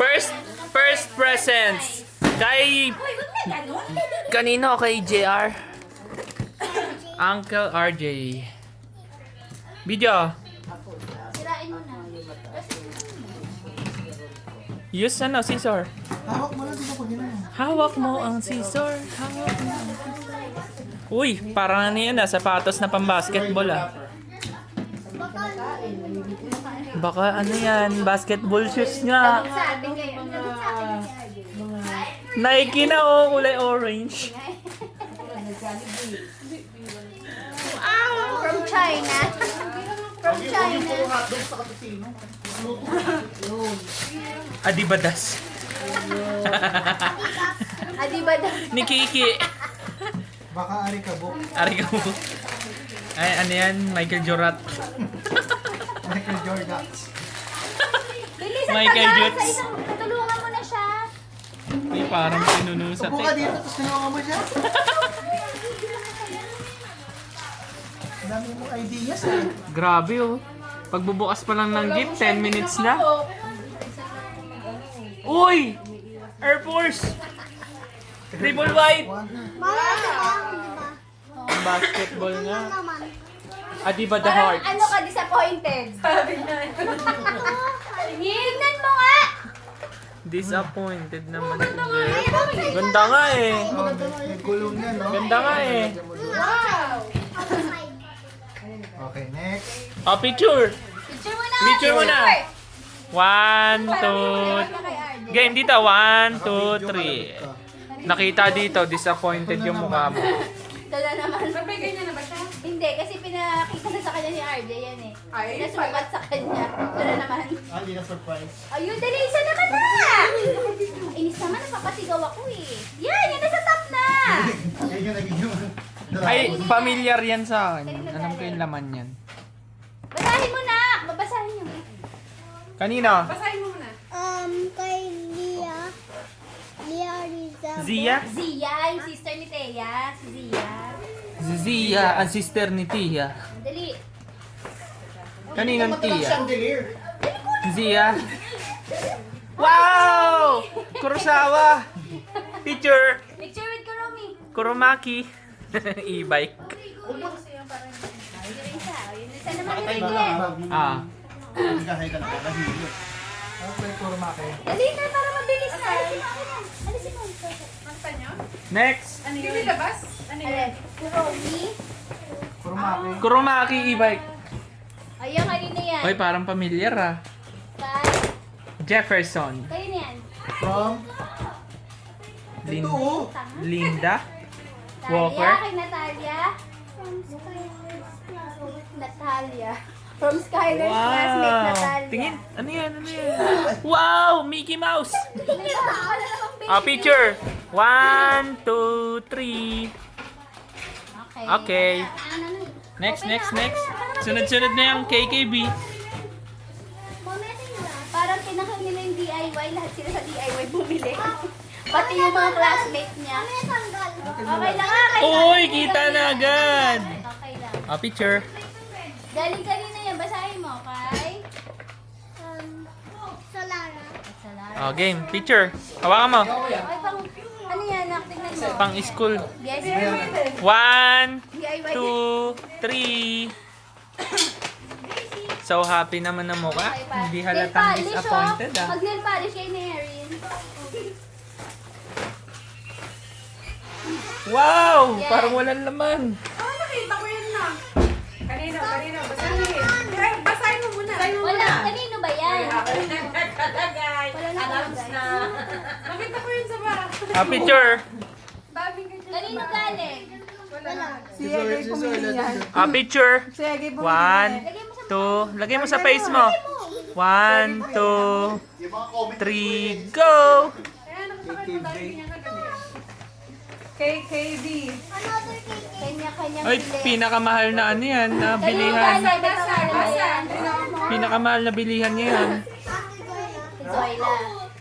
First presents. Kay... Kanino? Kay JR? Uncle RJ. Video. Sirain mo na. Use scissor. Hawak mo lang dito pag gano'n. Hawak mo ang scissor. Hawak mo ang scissor. Uy, parang ano yan sapatos na pang-basketball Baka ano yan, basketball shoes nga. Sa atin kayo. Lagot sa akin si RJ. Nike na kulay orange. From China. From China. Adibadas. Adi ba daw? Ni Kiki. Baka ari ka, Bok. Ari ka mo. Ay, ano yan? Michael Jorat. Michael Jordan. Bilisan Michael ka Jutes. sa isang tutulungan mo na siya. Ay, parang pinunusat Subo ka dito, tapos kinuha mo siya. Ang dami mong ideas eh. Grabe Pagbubukas pa lang ng gift, 10 minutes na. Uy! Air Force! Triple white! Basketball nga. Adiba the Parang Hearts. ano ka disappointed? Sabi niya. Tignan mo nga! Disappointed naman si Jeff. Ganda nga May gulong yan, no? Ganda nga Wow! Okay, next. Picture! Picture mo na! Picture mo na. 1, 2, Kay RJ. game dito. 1, 2, 3. Nakita dito, disappointed yung mukha mo. Ito na naman. Nabigay niya na ba siya? Hindi, kasi pinakita na sa kanya ni RJ yan eh. Ay, Pinasukat sa kanya. Ito na naman. Hindi na surprise. Ayun, dali, isa naman na! Inis naman, napapasigaw ako eh. Yan, yan nasa top na! Yan yung nagiging... Ay, familiar yan sa akin. Alam ko yung laman yan. Basahin mo na! Babasahin niyo. Kanino? Basahin mo muna. Kay Lia. Lia Rizal. Zia? Zia, yung sister ni Thea. Si Zia. Si Zia, ang sister ni Tia. Dali. Kaninong Tia? Chandelier. Zia? Wow! Kurosawa! Picture! Picture with Kuromi. Kuromaki. E-bike. Ayun yung isa. Ayun yung isa naman Nakatayo yung ka Ria. lang. Ah. Nagkahay ka na. Nakahilo. Ano pa yung kurumake? Dali na, para mabilis na. Alisin mo. Ang tanyo? Next! Ano yun? Nilabas? Ano yun? Alin? Kuromi. Kurumake. Kuromaki e-bike. Ayun, kanina yan. Oy, parang familiar Kay? Jefferson. Kayo na yan. From? Lin Ito oh. Linda. Natalia, Walker. kay Natalia. Natalia. From Skyler's classmate, Natalia. Tingin. Ano yan? Ano yan? Wow! Mickey Mouse! Picture. 1, 2, 3. Okay. Next. Sunod-sunod na yung KKB. Parang pinaka nila yung DIY. Lahat sila sa DIY bumili. Pati yung mga classmate niya. Okay lang ah. Uy! Kita na agad! Okay lang. Picture. Galing kanina yan. Basahin mo. Kay? Solara. Salara. Game. Picture. Hawakan mo. Okay, pang, ano yan? Tingnan mo. Pang school. Yes. 1, DIY. 2, 3. So happy naman ang mukha. Okay pa. Hindi Nail halatang polish, disappointed oh. Mag-nail polish kay ni Erin. Wow! Yes. Parang walang laman. Oh, nakita ko yun na. Kanino? Basahin. Basahin mo muna. Wala. Kanino ba yan? Nakalagay. Wala na Announce na. Nakita ko yun sa ba? Picture. Daming ganyan. Kanino galing? Wala. Picture. 1, Lagay mo sa 2. Lagay mo sa face mo. 1, 2, Yung mga comment. 3, go! Ayan, nakasakay mo dahil ganyan kagabi. KKB. Another cake. kanya-kanyang Ay, pinakamahal na ano yan, na bilihan. Pinakamahal na bilihan niya yan. Zoyla.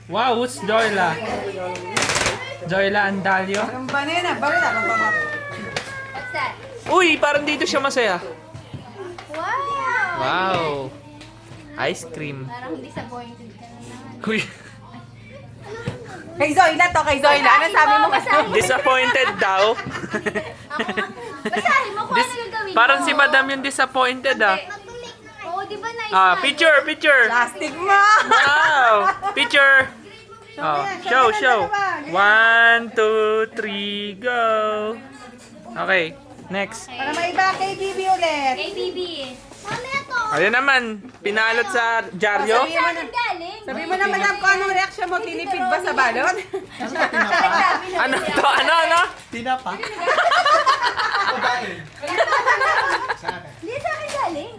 Wow, who's Joyla? Joyla Andalio? What's that? Uy, parang dito siya masaya. Wow! Wow. Ice cream. Parang disappointed ka na naman. Uy, Kay Zoila to, kay Zoila. Ano sabi mo? Disappointed daw. Basahin mo kung ano yung gawin mo. Parang si Madam yung disappointed ah. Oo, di ba nice Ah, na? picture. Plastic mo! Wow! Picture. Oh, show. 1, 2, 3, go. Okay, next. Para may iba kay Bibi ulit. Kay Bibi. Ayun naman, pinalot sa dyaryo. Sa akin galing. Sabi mo naman kung anong reaction mo, tinipid ba sa balon? Ano to? Ano? Tinapa. Kudain. Sa akin. Hindi sa akin galing.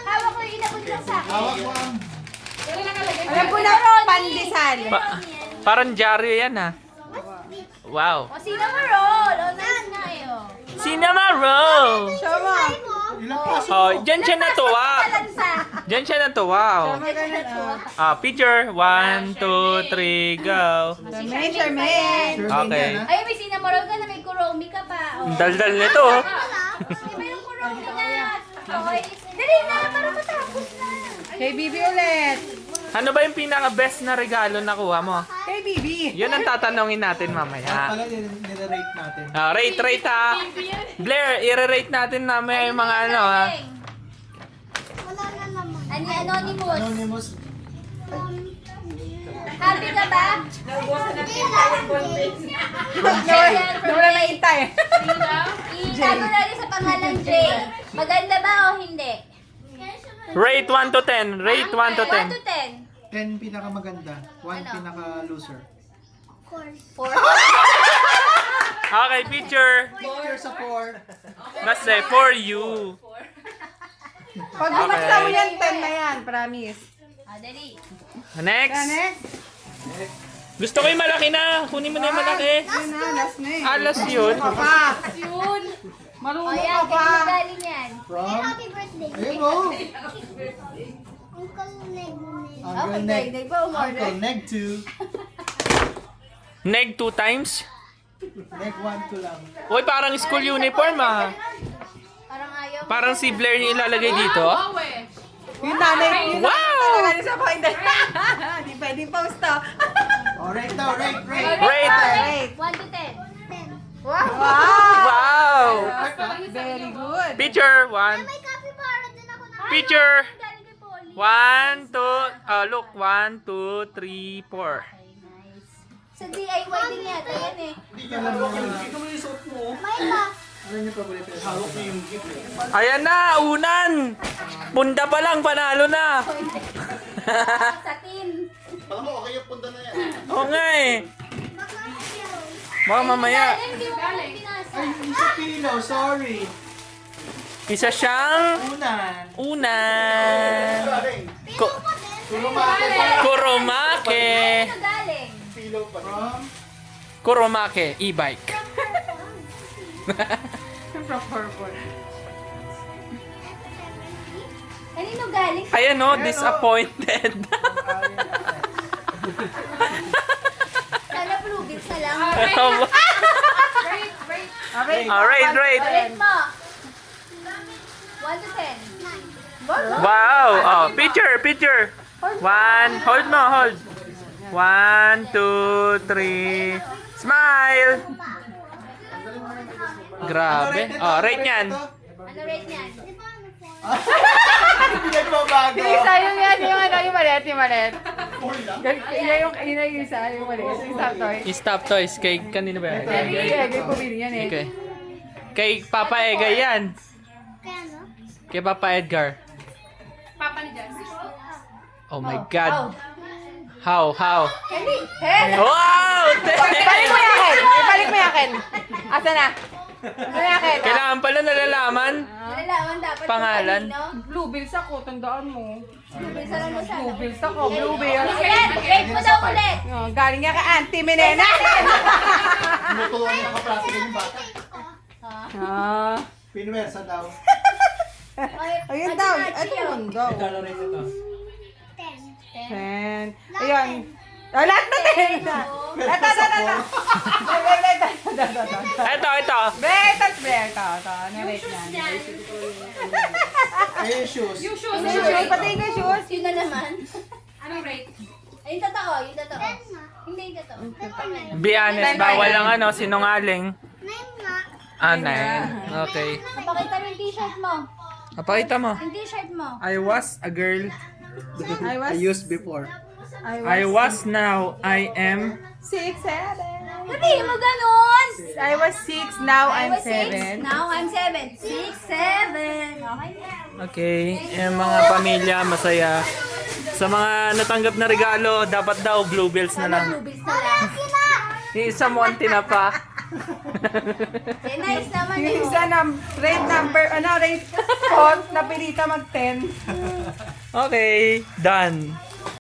Hawak ko yung inabot lang sa akin. Hawak mo ang... Alam ko na, pandesal. Parang dyaryo yan ah. Wow. O, cinnamon roll. O, nice nga eh. o. Cinnamon roll. Show mo. Ilang paso? Oh, dyan siya natuwa. Talansa. Dyan siya natuwa. Oh. Ah, picture. 1, 2, 3, go. Charmaine. Sure Okay. din yan, ha? Ay, may cinnamon roll ka na may kuromi ka pa. O. Ang daldal nito. Oh. Di ba yung kuromi na? Toys. Dali na, para matapos na. Kay Bibi ulit. Ano ba yung pinaka-best na regalo na kuha mo? Kay Bibi. Yun ang tatanungin natin At mamaya. pala, nire-rate natin. Ah, rate ha. Blair, i-rate natin mamaya yung mga ano ha. Wala na naman. Ani Anonymous. Anonymous. Happy ka ba? Nawala na intay. Itago na rin sa pangalan Jay. Maganda ba o hindi? Rate 1 to 10. Rate 1 to 1 to 10. 10. 10 pinaka-maganda. 1 Ano? pinaka-loser. Of course. 4. Okay, picture. Picture sa 4. Basta, for you. Pag bumagsa mo yan, 10 na yan. Promise. Dali. Next. Next. Gusto ko yung malaki na. Kunin mo na yung malaki. Yun na, last na eh. Alas yun. Pa. Yun. O Marunong yan, ka pa. kaya galing yan. From... Happy birthday. Ayun mo. Uncle Neg. Uncle Okay, Neg. Neg ba umorder? Uncle Neg 2. Neg 2 times. Neg 1 to lang. Uy, parang school uniform ah. Parang ayaw. Parang si Blair yung ilalagay dito. Yung nanay. Wow! Talaga disappointed. Hindi pwedeng post to. Oh, rate daw, rate. Rate. 1 to 10. 10. Wow. Wow! Very good. Picture. 1. May capybara din ako na. Picture. Galing kay Polly. 1, 2. Look. 1, 2, 3, 4. Nice. Sa DIY din yata yan eh. Hindi ka lang mga... May iba. Ano yung paborito? Hawak niyo yung gift. Ayan na, unan! Punda pa lang, panalo na! Sa tin. Alam mo, okay yung punta na yan. Oo nga eh. Baka mamaya. Hindi mo pala binasa. Ay, isa kilo, sorry. Isa siyang Unan. unan. Kuromake. Ano galing? Kilo pa rin. From... Kuromake, e-bike. Kanino galing? Ayan o, disappointed. Sana Bluebits na lang. Alright, right. Rate mo. 1 to 10. Wow. Oh, picture. 1, hold mo, hold. 1, 2, 3. Smile. Grabe. Oh, rate niyan. Ano rate niyan? Hindi nagbabago. Sayang yan, yung maliit, yung maliit. 4 lang. Yun yung isa, yung maliit. Yung stop toy. Stop toys. Kay kanino ba yan? Kaya pumili yan eh. Okay. Kay Papa Edgar yan. Kaya no? Kay Papa Edgar. Oh my God. How? Wow! Ibalik mo yakin! Ibalik mo yakin! Asa na? Asa na yakin? Kailangan pala nalalaman. Nalalaman dapat Pangalan? kung kanino. Blue bills ako, tandaan mo. Bluebits na lang mo siya. Blue bills ako, blue bills. Ayan, rate mo daw ulit. Oh, galing nga ka Auntie Menena. Tinutulungan niya ka-plastic yung bata. Ah. Pinwersa daw. Ayun daw. Ito yun daw. Kala rin ito. 10. Ayun. Ah, lahat na 10. Ito. Ito. Narate niya. Ay, yung shoes. Shoes, pati yung shoes. Yun na naman. Anong rate? Ay, Yung totoo, yung totoo. Hindi yung totoo. Be honest, bawal lang ano, sinungaling. 9 nga. Ah, 9. Okay. Pakita mo yung t-shirt mo. Napakita mo. Yung t-shirt mo. I was a girl. I used before. I was, now I am. 6, 7. Sabihin mo ganun! I was 6, now I I'm was 6, 7. now I'm 7. 6, 7. Okay na. Okay. Yung mga pamilya, masaya. Sa mga natanggap na regalo, dapat daw bluebells na lang. Bluebills na lang. Yung isa mo, na pa. Eh, nice naman Yung yun. isa na rate number, rate font, napilita mag 10. Okay, done.